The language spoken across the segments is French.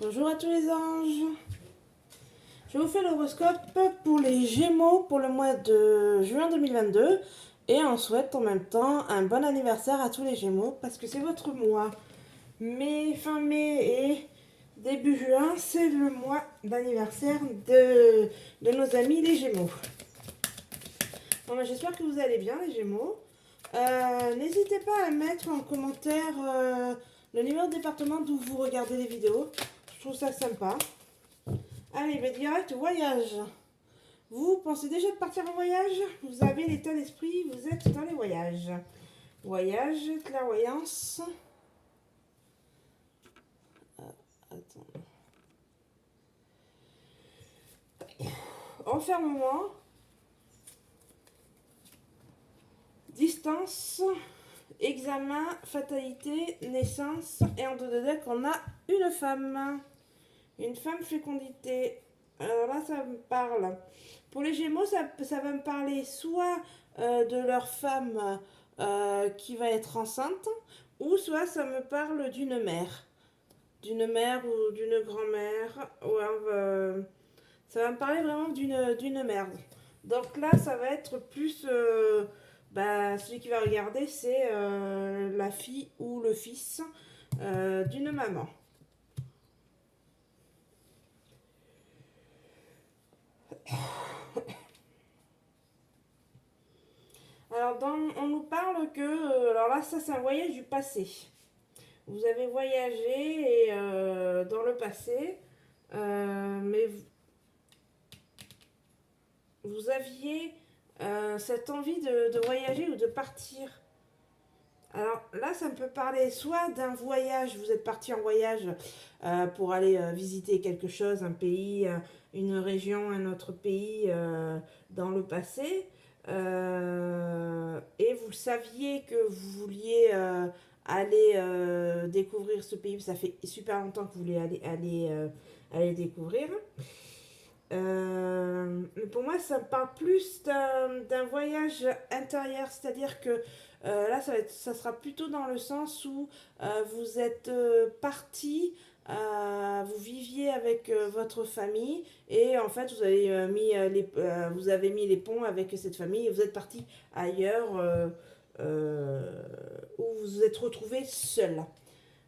Bonjour à tous les anges. Je vous fais l'horoscope pour les Gémeaux pour le mois de juin 2022 et on souhaite en même temps un bon anniversaire à tous les Gémeaux parce que c'est votre mois. Fin mai et début juin, c'est le mois d'anniversaire de nos amis les Gémeaux. Bon, j'espère que vous allez bien les Gémeaux. N'hésitez pas à mettre en commentaire le numéro de département d'où vous regardez les vidéos. Je trouve ça sympa. Allez, mais direct voyage. Vous pensez déjà de partir en voyage? Vous avez l'état d'esprit, vous êtes dans les voyages. Voyage, clairvoyance. Attends. Enfermement. Distance. Examen, fatalité, naissance. Et en dos de deck, on a une femme. Une femme fécondité. Alors là, ça me parle. Pour les Gémeaux, ça va me parler soit de leur femme qui va être enceinte, ou soit ça me parle d'une mère. D'une mère ou d'une grand-mère. Ouais, ça va me parler vraiment d'une mère. Donc là, ça va être plus... celui qui va regarder, c'est la fille ou le fils d'une maman. Alors, on nous parle que... alors là, ça, c'est un voyage du passé. Vous avez voyagé dans le passé, mais vous aviez cette envie de voyager ou de partir. Alors là, ça me peut parler soit d'un voyage, vous êtes parti en voyage pour aller visiter quelque chose, un pays, une région, un autre pays dans le passé, et vous saviez que vous vouliez aller découvrir ce pays, ça fait super longtemps que vous voulez aller découvrir. Mais pour moi, ça me parle plus d'un voyage intérieur, c'est-à-dire que là, ça sera plutôt dans le sens où vous êtes parti, vous viviez avec votre famille et en fait, vous avez mis les ponts avec cette famille et vous êtes parti ailleurs où vous vous êtes retrouvé seul.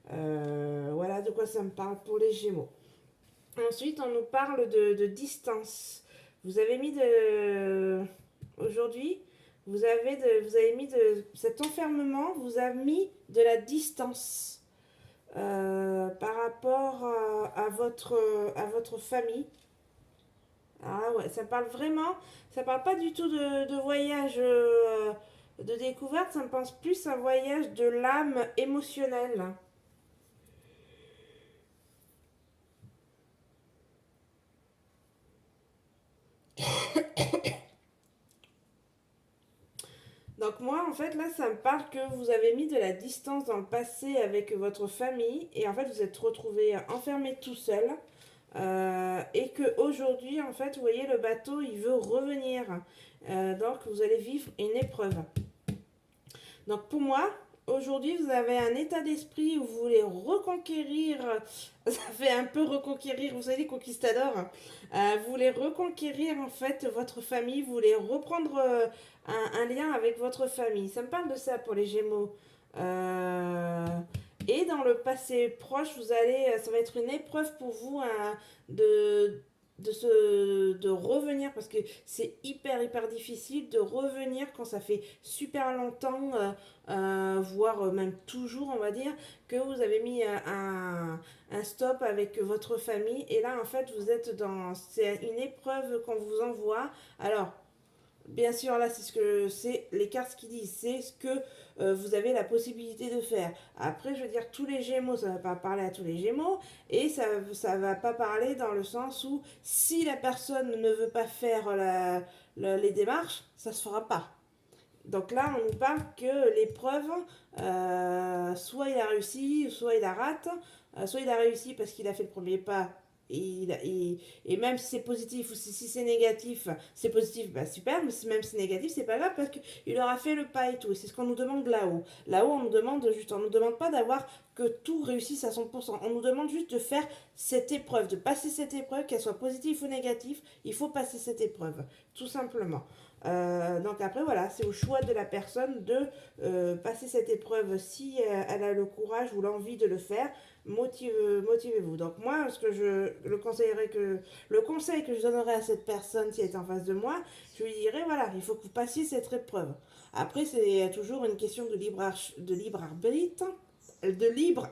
Voilà de quoi ça me parle pour les Gémeaux. Ensuite, on nous parle de distance. Vous avez mis de... Aujourd'hui, vous avez mis de... Cet enfermement vous a mis de la distance par rapport à votre famille. Ah ouais, ça parle vraiment... Ça parle pas du tout de voyage de découverte, ça me pense plus à un voyage de l'âme émotionnelle. Donc moi, en fait, là, ça me parle que vous avez mis de la distance dans le passé avec votre famille et en fait, vous êtes retrouvé enfermé tout seul. Et que aujourd'hui, en fait, vous voyez, le bateau, il veut revenir. Donc, vous allez vivre une épreuve. Donc, pour moi, aujourd'hui, vous avez un état d'esprit où vous voulez reconquérir, ça fait un peu reconquérir, vous savez, les conquistadors. Vous voulez reconquérir, en fait, votre famille, vous voulez reprendre un lien avec votre famille. Ça me parle de ça pour les Gémeaux. Euh, et dans le passé proche, ça va être une épreuve pour vous hein, de, de revenir parce que c'est hyper difficile de revenir quand ça fait super longtemps, voire même toujours, on va dire, que vous avez mis un stop avec votre famille et là en fait c'est une épreuve qu'on vous envoie. Alors bien sûr, là, c'est ce que c'est les cartes qui disent, c'est ce que vous avez la possibilité de faire. Après, je veux dire, tous les Gémeaux, ça va pas parler à tous les Gémeaux, et ça va pas parler dans le sens où si la personne ne veut pas faire les démarches, ça se fera pas. Donc là, on nous parle que l'épreuve, soit il a réussi, soit il a raté, soit il a réussi parce qu'il a fait le premier pas et même si c'est positif ou si c'est négatif, c'est positif, bah super, mais même si c'est négatif, c'est pas grave parce qu'il aura fait le pas et tout. Et c'est ce qu'on nous demande là-haut. Là-haut, on nous demande juste, on nous demande pas d'avoir que tout réussisse à 100%. On nous demande juste de faire cette épreuve, de passer cette épreuve, qu'elle soit positive ou négative, il faut passer cette épreuve, tout simplement. Donc après voilà, c'est au choix de la personne de passer cette épreuve si elle a le courage ou l'envie de le faire. Motivez-vous. Donc moi, le conseil que je donnerais à cette personne si elle est en face de moi, je lui dirais voilà, il faut que vous passiez cette épreuve. Après, c'est toujours une question de libre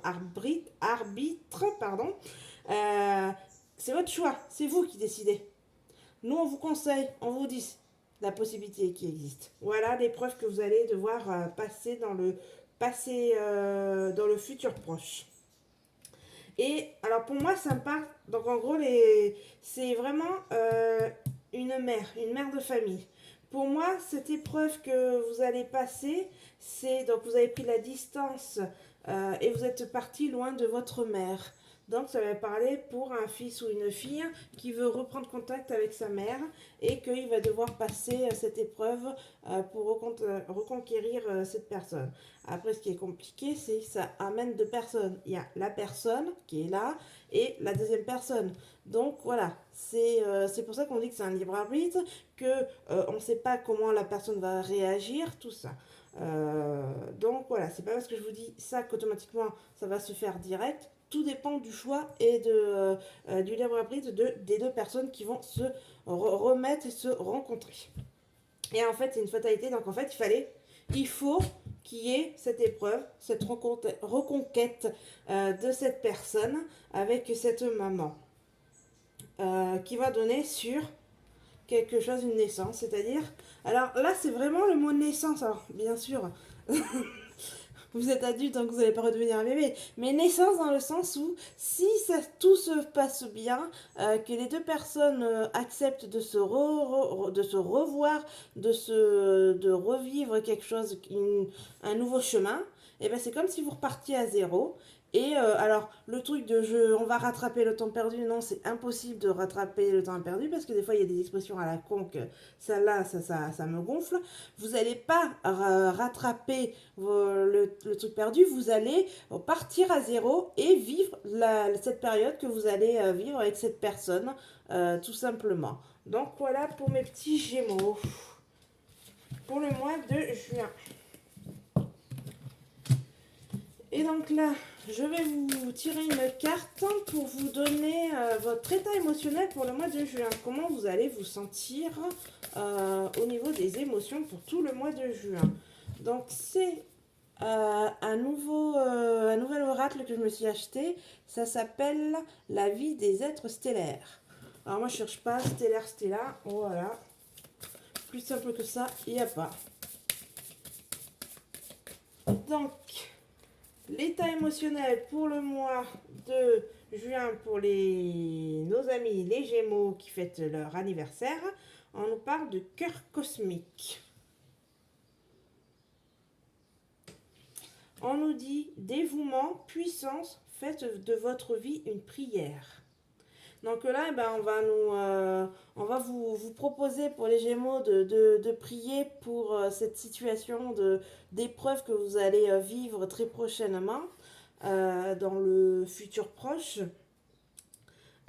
arbitre, arbitre, pardon. Euh, c'est votre choix, c'est vous qui décidez. Nous, on vous conseille, on vous dit la possibilité qui existe. Voilà l'épreuve que vous allez devoir passer dans le futur proche. Et alors pour moi, ça me parle. Donc en gros, c'est vraiment une mère de famille. Pour moi, cette épreuve que vous allez passer, c'est donc vous avez pris la distance et vous êtes parti loin de votre mère. Donc ça va parler pour un fils ou une fille qui veut reprendre contact avec sa mère et qu'il va devoir passer cette épreuve pour reconquérir cette personne. Après, ce qui est compliqué, c'est que ça amène deux personnes. Il y a la personne qui est là et la deuxième personne. Donc voilà, c'est pour ça qu'on dit que c'est un libre arbitre, que on ne sait pas comment la personne va réagir, tout ça. Donc voilà, c'est pas parce que je vous dis ça qu'automatiquement ça va se faire direct. Tout dépend du choix et du libre arbitre des deux personnes qui vont se remettre et se rencontrer. Et en fait, c'est une fatalité. Donc en fait, il faut qu'il y ait cette épreuve, cette reconquête de cette personne avec cette maman qui va donner sur quelque chose, une naissance. C'est-à-dire, alors là, c'est vraiment le mot naissance. Alors, bien sûr, vous êtes adulte donc vous n'allez pas redevenir un bébé. Mais naissance dans le sens où si tout se passe bien, que les deux personnes acceptent de se revoir, de revivre quelque chose, un nouveau chemin, et ben c'est comme si vous repartiez à zéro. Et alors, le truc de on va rattraper le temps perdu, non, c'est impossible de rattraper le temps perdu parce que des fois il y a des expressions à la con que celle-là, ça me gonfle. Vous n'allez pas rattraper le truc perdu, vous allez partir à zéro et vivre cette période que vous allez vivre avec cette personne, tout simplement. Donc voilà pour mes petits gémeaux pour le mois de juin. Et donc là, je vais vous tirer une carte pour vous donner votre état émotionnel pour le mois de juin. Comment vous allez vous sentir au niveau des émotions pour tout le mois de juin. Donc c'est un nouvel oracle que je me suis acheté. Ça s'appelle La vie des êtres stellaires. Alors moi je cherche pas stellaire. Voilà. Plus simple que ça, il n'y a pas. Donc, l'état émotionnel pour le mois de juin pour nos amis les Gémeaux qui fêtent leur anniversaire, on nous parle de cœur cosmique. On nous dit dévouement, puissance, faites de votre vie une prière. Donc là, eh ben, on va vous proposer pour les Gémeaux de prier pour cette situation d'épreuve que vous allez vivre très prochainement dans le futur proche.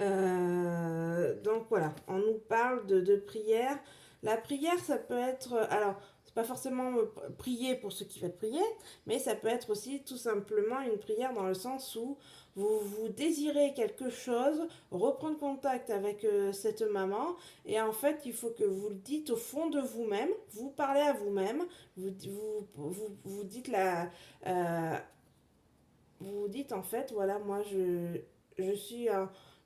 Donc voilà, on nous parle de prière. La prière, ça peut être... Alors, c'est pas forcément prier pour ceux qui veulent prier, mais ça peut être aussi tout simplement une prière dans le sens où vous désirez quelque chose, reprendre contact avec cette maman, et en fait, il faut que vous le dites au fond de vous-même, vous parlez à vous-même, vous dites vous dites en fait, voilà, moi je suis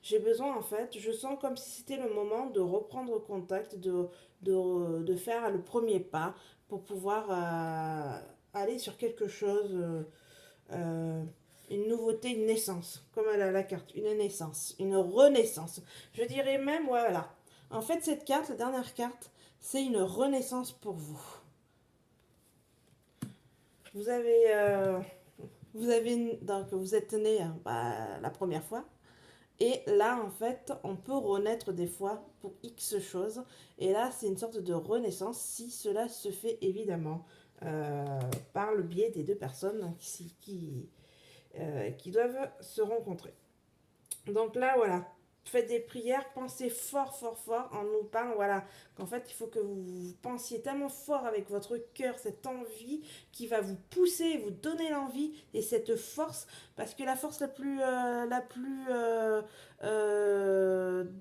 j'ai besoin en fait, je sens comme si c'était le moment de reprendre contact, de faire le premier pas pour pouvoir aller sur quelque chose, euh, une nouveauté, une naissance, comme elle a la carte, une naissance, une renaissance. Je dirais même, voilà. En fait, cette carte, la dernière carte, c'est une renaissance pour vous. Vous avez, donc vous êtes né la première fois. Et là, en fait, on peut renaître des fois pour X choses. Et là, c'est une sorte de renaissance si cela se fait évidemment par le biais des deux personnes qui doivent se rencontrer. Donc là, voilà. Faites des prières, pensez fort, fort, fort. On nous parle, voilà, qu'en fait, il faut que vous pensiez tellement fort avec votre cœur, cette envie qui va vous pousser, vous donner l'envie et cette force. Parce que la force la plus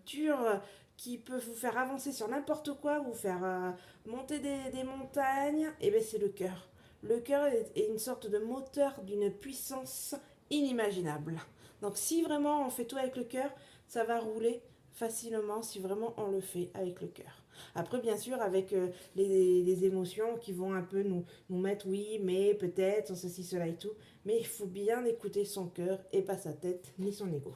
dure qui peut vous faire avancer sur n'importe quoi, vous faire monter des montagnes, et ben c'est le cœur. Le cœur est une sorte de moteur d'une puissance inimaginable. Donc si vraiment on fait tout avec le cœur, ça va rouler facilement si vraiment on le fait avec le cœur. Après, bien sûr, avec les émotions qui vont un peu nous mettre oui, mais peut-être, ceci, cela et tout. Mais il faut bien écouter son cœur et pas sa tête ni son ego.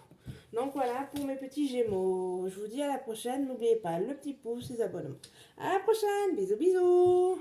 Donc voilà pour mes petits gémeaux. Je vous dis à la prochaine. N'oubliez pas le petit pouce, les abonnements. À la prochaine. Bisous, bisous.